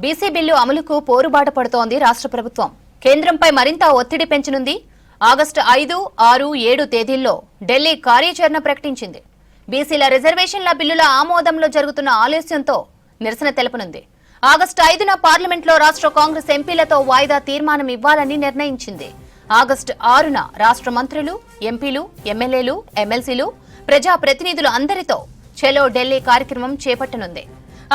BC bill అమలుకు పోరుబాట పడుతోంది రాష్ట్ర ప్రభుత్వం. కేంద్రంపై మరింత ఒత్తిడి పెంచనుంది. ఆగస్టు 5, 6, 7 తేదీల్లో ఢిల్లీ కార్యాచరణ ప్రకటించింది. బీసీల రిజర్వేషన్ల బిల్లుల ఆమోదంలో జరుగుతున్న ఆలస్యంతో నిరసన తెలుపనుంది. ఆగస్టు 5న పార్లమెంట్లో రాష్ట్ర కాంగ్రెస్ ఎంపీలతో వాయిదా తీర్మానం ఇవ్వాలని నిర్ణయించింది. ఆగస్టు 6న రాష్ట్ర మంత్రులు, ఎంపీలు, ఎమ్మెల్యేలు, ఎమ్మెల్సీలు, ప్రజాప్రతినిధులు అందరితో చలో ఢిల్లీ కార్యక్రమం చేపట్టనుంది.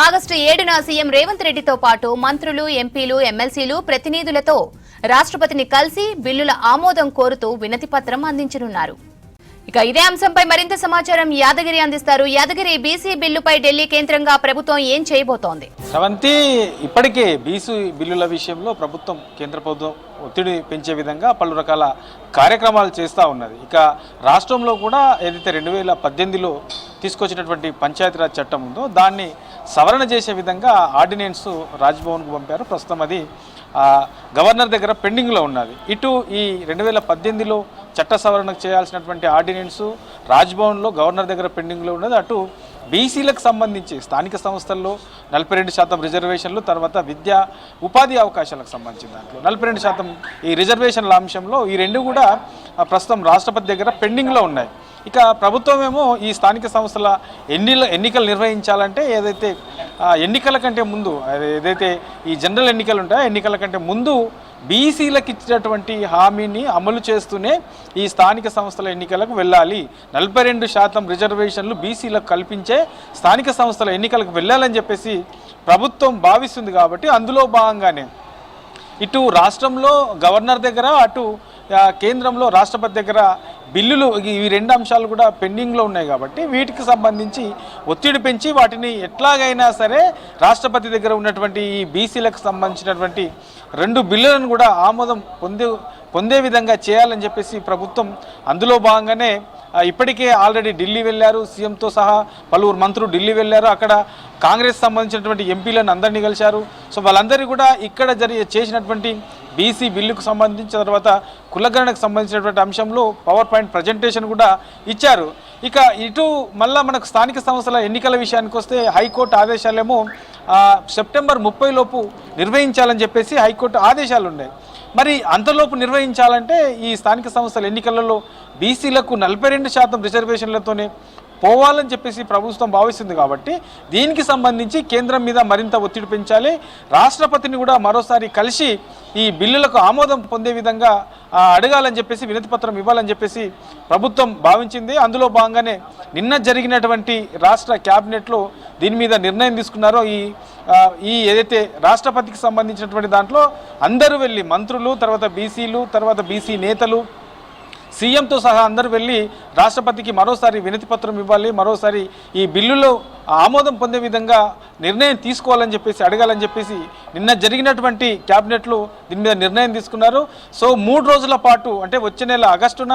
ఆగస్టు 7న సీఎం రేవంత్ రెడ్డితో పాటు మంత్రులు, ఎంపీలు, ఎమ్మెల్సీలు, ప్రతినిధులతో రాష్ట్రపతిని కలిసి బిల్లుల ఆమోదం కోరుతూ వినతి పత్రం అందించనున్నారు. ఇక ఇదే అంశంపై మరింత సమాచారం యాదగిరి అందిస్తారు. యాదగిరి, బీసీ బిల్లుపై ఢిల్లీ కేంద్రంగా ప్రభుత్వం ఏం చేయబోతోంది? శ్రవంతి, ఇప్పటికే బీసీ బిల్లుల విషయంలో ప్రభుత్వం కేంద్ర ప్రభుత్వం ఒత్తిడి పెంచే విధంగా పలు రకాల కార్యక్రమాలు చేస్తూ ఉన్నది. ఇక రాష్ట్రంలో కూడా ఏదైతే 2018లో తీసుకొచ్చినటువంటి పంచాయతీరాజ్ చట్టం ఉందో దాన్ని సవరణ చేసే విధంగా ఆర్డినెన్స్ రాజ్భవన్కు పంపారు. ప్రస్తుతం అది గవర్నర్ దగ్గర పెండింగ్లో ఉన్నది. ఇటు ఈ 2018లో చట్ట సవరణకు చేయాల్సినటువంటి ఆర్డినెన్స్ రాజ్భవన్లో గవర్నర్ దగ్గర పెండింగ్లో ఉన్నది. అటు బీసీలకు సంబంధించి స్థానిక సంస్థల్లో 42% రిజర్వేషన్లు, తర్వాత విద్యా ఉపాధి అవకాశాలకు సంబంధించిన దాంట్లో 42% ఈ రిజర్వేషన్ల అంశంలో ఈ రెండు కూడా ప్రస్తుతం రాష్ట్రపతి దగ్గర పెండింగ్లో ఉన్నాయి. ఇక ప్రభుత్వమేమో ఈ స్థానిక సంస్థల ఎన్నికలు నిర్వహించాలంటే ఏదైతే ఎన్నికల కంటే ముందు ఏదైతే ఈ జనరల్ ఎన్నికలు ఉంటాయో ఎన్నికల కంటే ముందు బీసీలకు ఇచ్చినటువంటి హామీని అమలు చేస్తూనే ఈ స్థానిక సంస్థల ఎన్నికలకు వెళ్ళాలి. 42% రిజర్వేషన్లు బీసీలకు కల్పించే స్థానిక సంస్థల ఎన్నికలకు వెళ్ళాలని చెప్పేసి ప్రభుత్వం భావిస్తుంది. కాబట్టి అందులో భాగంగానే ఇటు రాష్ట్రంలో గవర్నర్ దగ్గర, అటు కేంద్రంలో రాష్ట్రపతి దగ్గర బిల్లులు ఈ రెండు అంశాలు కూడా పెండింగ్లో ఉన్నాయి. కాబట్టి వీటికి సంబంధించి ఒత్తిడి పెంచి వాటిని ఎట్లాగైనా సరే రాష్ట్రపతి దగ్గర ఉన్నటువంటి ఈ బీసీలకు సంబంధించినటువంటి 2 బిల్లులను కూడా ఆమోదం పొందే విధంగా చేయాలని చెప్పేసి ప్రభుత్వం అందులో భాగంగానే ఇప్పటికే ఆల్రెడీ ఢిల్లీ వెళ్ళారు. సీఎంతో సహా పలువురు మంత్రులు ఢిల్లీ వెళ్ళారు. అక్కడ కాంగ్రెస్ సంబంధించినటువంటి ఎంపీలను అందరినీ కలిశారు. సో వాళ్ళందరూ కూడా ఇక్కడ చేసినటువంటి బీసీ బిల్లుకు సంబంధించిన తర్వాత కులగణనకు సంబంధించినటువంటి అంశంలో పవర్ పాయింట్ ప్రజెంటేషన్ కూడా ఇచ్చారు. ఇక ఇటు మళ్ళా మనకు స్థానిక సంస్థల ఎన్నికల విషయానికి వస్తే హైకోర్టు ఆదేశాలేమో సెప్టెంబర్ 30 లోపు నిర్వహించాలని చెప్పేసి హైకోర్టు ఆదేశాలు ఉన్నాయి. మరి అంతలోపు నిర్వహించాలంటే ఈ స్థానిక సంస్థల ఎన్నికలలో బీసీలకు 42% రిజర్వేషన్లతోనే పోవాలని చెప్పేసి ప్రభుత్వం భావిస్తుంది. కాబట్టి దీనికి సంబంధించి కేంద్రం మీద మరింత ఒత్తిడి పెంచాలి. రాష్ట్రపతిని కూడా మరోసారి కలిసి ఈ బిల్లులకు ఆమోదం పొందే విధంగా అడగాలని చెప్పేసి వినతి పత్రం ఇవ్వాలని చెప్పేసి ప్రభుత్వం భావించింది. అందులో భాగంగానే నిన్న జరిగినటువంటి రాష్ట్ర క్యాబినెట్లో దీని మీద నిర్ణయం తీసుకున్నారో ఈ ఏదైతే రాష్ట్రపతికి సంబంధించినటువంటి దాంట్లో అందరూ వెళ్ళి మంత్రులు, తర్వాత బీసీలు, తర్వాత బీసీ నేతలు, సీఎంతో సహా అందరూ వెళ్ళి రాష్ట్రపతికి మరోసారి వినతి పత్రం ఇవ్వాలి, మరోసారి ఈ బిల్లులో ఆమోదం పొందే విధంగా నిర్ణయం తీసుకోవాలని చెప్పేసి అడగాలని చెప్పేసి నిన్న జరిగినటువంటి క్యాబినెట్లో దీని మీద నిర్ణయం తీసుకున్నారు. సో 3 రోజుల పాటు అంటే వచ్చే నెల ఆగస్టున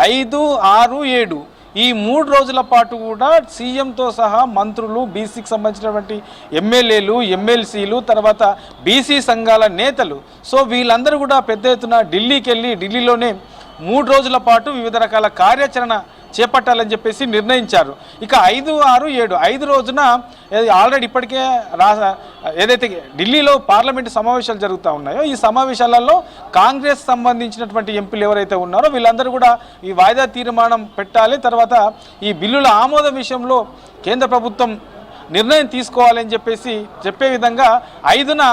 5, 6, 7 ఈ 3 రోజుల పాటు కూడా సీఎంతో సహా మంత్రులు, బీసీకి సంబంధించినటువంటి ఎమ్మెల్యేలు, ఎమ్మెల్సీలు, తర్వాత బీసీ సంఘాల నేతలు, సో వీళ్ళందరూ కూడా పెద్ద ఎత్తున ఢిల్లీకి వెళ్ళి ఢిల్లీలోనే 3 రోజుల పాటు వివిధ రకాల కార్యాచరణ చేపట్టాలని చెప్పేసి నిర్ణయించారు. ఇక 5, 6, 7 5 రోజున ఆల్రెడీ ఇప్పటికే ఏదైతే ఢిల్లీలో పార్లమెంటు సమావేశాలు జరుగుతూ ఉన్నాయో ఈ సమావేశాలలో కాంగ్రెస్ సంబంధించినటువంటి ఎంపీలు ఎవరైతే ఉన్నారో వీళ్ళందరూ కూడా ఈ వాయిదా తీర్మానం పెట్టాలి. తర్వాత ఈ బిల్లుల ఆమోదం విషయంలో కేంద్ర ప్రభుత్వం నిర్ణయం తీసుకోవాలని చెప్పేసి చెప్పే విధంగా 5న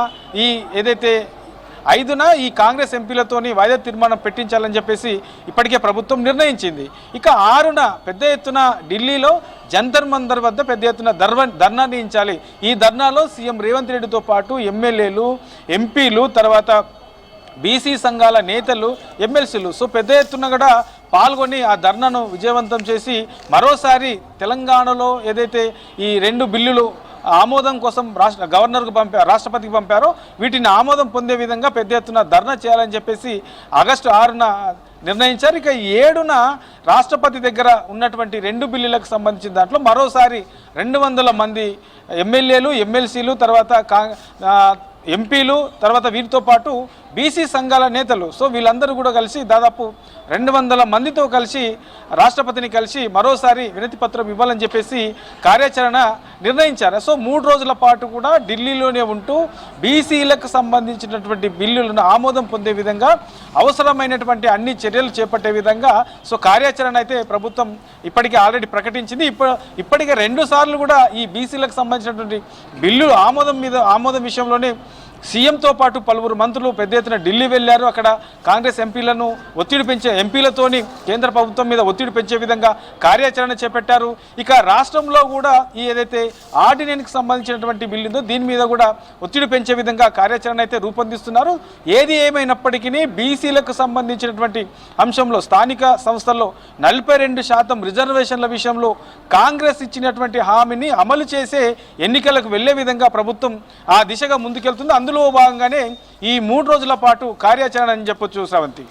ఈ కాంగ్రెస్ ఎంపీలతోని వాయిదా తీర్మానం పెట్టించాలని చెప్పేసి ఇప్పటికే ప్రభుత్వం నిర్ణయించింది. ఇక 6న పెద్ద ఎత్తున ఢిల్లీలో జంతర్ మంతర్ వద్ద పెద్ద ఎత్తున ధర్నా నిర్వహించాలి. ఈ ధర్నాలో సీఎం రేవంత్ రెడ్డితో పాటు ఎమ్మెల్యేలు, ఎంపీలు, తర్వాత బీసీ సంఘాల నేతలు, ఎమ్మెల్సీలు సో పెద్ద ఎత్తున కూడా పాల్గొని ఆ ధర్నాను విజయవంతం చేసి మరోసారి తెలంగాణలో ఏదైతే ఈ 2 బిల్లులు ఆమోదం కోసం రాష్ట్రపతికి పంపారో వీటిని ఆమోదం పొందే విధంగా పెద్ద ఎత్తున ధర్నా చేయాలని చెప్పేసి ఆగస్టు 6న నిర్ణయించారు. ఇక 7న రాష్ట్రపతి దగ్గర ఉన్నటువంటి 2 బిల్లులకు సంబంధించిన దాంట్లో మరోసారి 200 మంది ఎమ్మెల్యేలు, ఎమ్మెల్సీలు, తర్వాత ఎంపీలు తర్వాత వీరితో పాటు బీసీ సంఘాల నేతలు, సో వీళ్ళందరూ కూడా కలిసి దాదాపు 200 మందితో కలిసి రాష్ట్రపతిని కలిసి మరోసారి వినతి పత్రం ఇవ్వాలని చెప్పేసి కార్యాచరణ నిర్ణయించారు. సో 3 రోజుల పాటు కూడా ఢిల్లీలోనే ఉంటూ బీసీలకు సంబంధించినటువంటి బిల్లులను ఆమోదం పొందే విధంగా అవసరమైనటువంటి అన్ని చర్యలు చేపట్టే విధంగా సో కార్యాచరణ అయితే ప్రభుత్వం ఇప్పటికే ఆల్రెడీ ప్రకటించింది. ఇప్పటికే 2 సార్లు కూడా ఈ బీసీలకు సంబంధించినటువంటి బిల్లు ఆమోదం విషయంలోనే సీఎంతో పాటు పలువురు మంత్రులు పెద్ద ఎత్తున ఢిల్లీ వెళ్ళారు. అక్కడ కాంగ్రెస్ ఎంపీలను ఎంపీలతోని కేంద్ర ప్రభుత్వం మీద ఒత్తిడి పెంచే విధంగా కార్యాచరణ చేపట్టారు. ఇక రాష్ట్రంలో కూడా ఈ ఏదైతే ఆర్డినెన్స్కి సంబంధించినటువంటి బిల్లు ఉందో దీని మీద కూడా ఒత్తిడి పెంచే విధంగా కార్యాచరణ అయితే రూపొందిస్తున్నారు. ఏది ఏమైనప్పటికీ బీసీలకు సంబంధించినటువంటి అంశంలో స్థానిక సంస్థల్లో 42% రిజర్వేషన్ల విషయంలో కాంగ్రెస్ ఇచ్చినటువంటి హామీని అమలు చేసే ఎన్నికలకు వెళ్లే విధంగా ప్రభుత్వం ఆ దిశగా ముందుకెళ్తుంది. అందులో భాగంగానే ఈ 3 రోజుల పాటు కార్యాచరణ అని చెప్పొచ్చు శ్రవంతి.